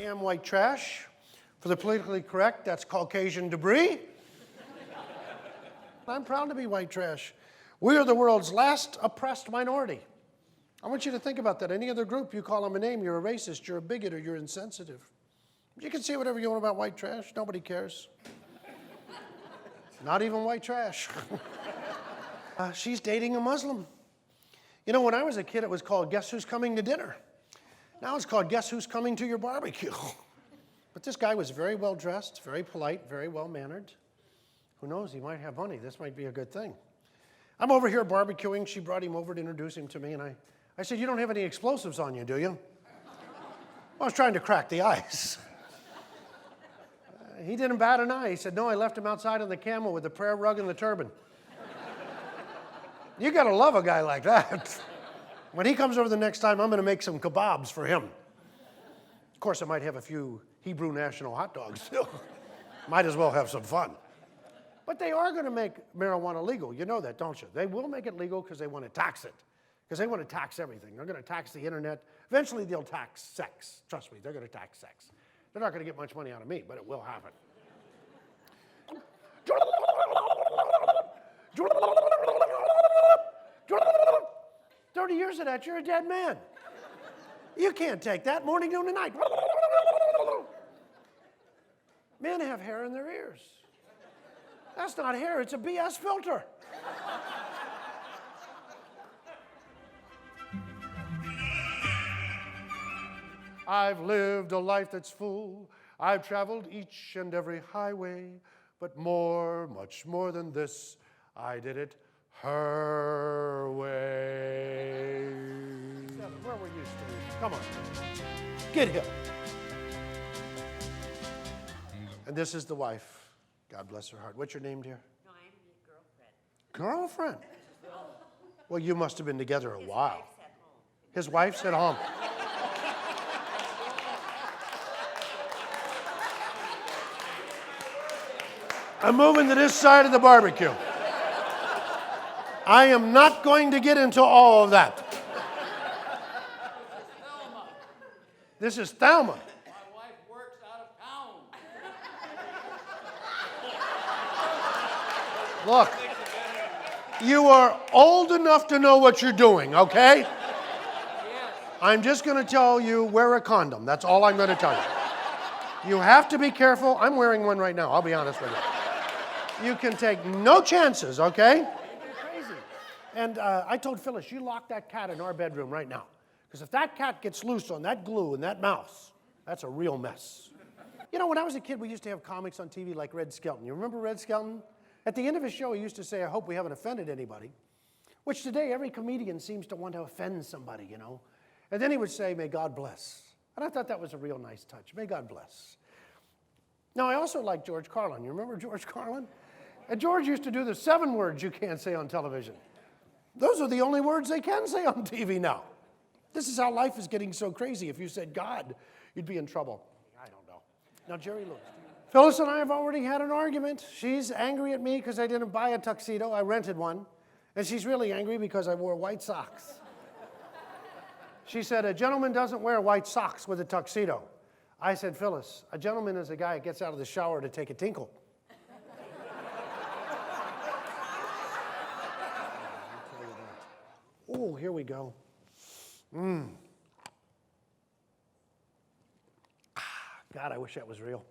am white trash. For the politically correct, that's Caucasian debris. I'm proud to be white trash. We are the world's last oppressed minority. I want you to think about that. Any other group, you call them a name, you're a racist, you're a bigot, or you're insensitive. You can say whatever you want about white trash. Nobody cares. Not even white trash. She's dating a Muslim. You know, when I was a kid, it was called Guess Who's Coming to Dinner. Now it's called Guess Who's Coming to Your Barbecue. But this guy was very well dressed, very polite, very well mannered. Who knows, he might have money. This might be a good thing. I'm over here barbecuing. She brought him over to introduce him to me, and I said, you don't have any explosives on you, do you? I was trying to crack the ice. He didn't bat an eye. He said, no, I left him outside on the camel with the prayer rug and the turban. You got to love a guy like that. When he comes over the next time, I'm going to make some kebabs for him. Of course, I might have a few Hebrew national hot dogs too. Might as well have some fun. But they are going to make marijuana legal. You know that, don't you? They will make it legal because they want to tax it. Because they want to tax everything. They're going to tax the internet. Eventually, they'll tax sex. Trust me, they're going to tax sex. They're not going to get much money out of me, but it will happen. 30 years of that, you're a dead man. You can't take that morning, noon, and night. Men have hair in their ears. That's not hair, it's a BS filter. I've lived a life that's full. I've traveled each and every highway, but more, much more than this, I did it her way. Where were you, Steve? Come on. Get him. And this is the wife. God bless her heart. What's your name, dear? No, I'm your girlfriend. Girlfriend? Well, you must have been together a while. His wife's at home. I'm moving to this side of the barbecue. I am not going to get into all of that. This is Thelma. My wife works out of town. Look, you are old enough to know what you're doing, okay? Yes. I'm just going to tell you, wear a condom. That's all I'm going to tell you. You have to be careful. I'm wearing one right now, I'll be honest with you. You can take no chances, okay? You're crazy. And I told Phyllis, you lock that cat in our bedroom right now. Because if that cat gets loose on that glue and that mouse, that's a real mess. You know, when I was a kid, we used to have comics on TV like Red Skelton. You remember Red Skelton? At the end of his show, he used to say, I hope we haven't offended anybody. Which today, every comedian seems to want to offend somebody, you know. And then he would say, may God bless. And I thought that was a real nice touch. May God bless. Now, I also like George Carlin. You remember George Carlin? And George used to do the 7 words you can't say on television. Those are the only words they can say on TV now. This is how life is getting so crazy. If you said God, you'd be in trouble. I don't know. Now, Jerry Lewis. Phyllis and I have already had an argument. She's angry at me because I didn't buy a tuxedo. I rented one. And she's really angry because I wore white socks. She said, a gentleman doesn't wear white socks with a tuxedo. I said, Phyllis, a gentleman is a guy that gets out of the shower to take a tinkle. Oh, here we go. God, I wish that was real.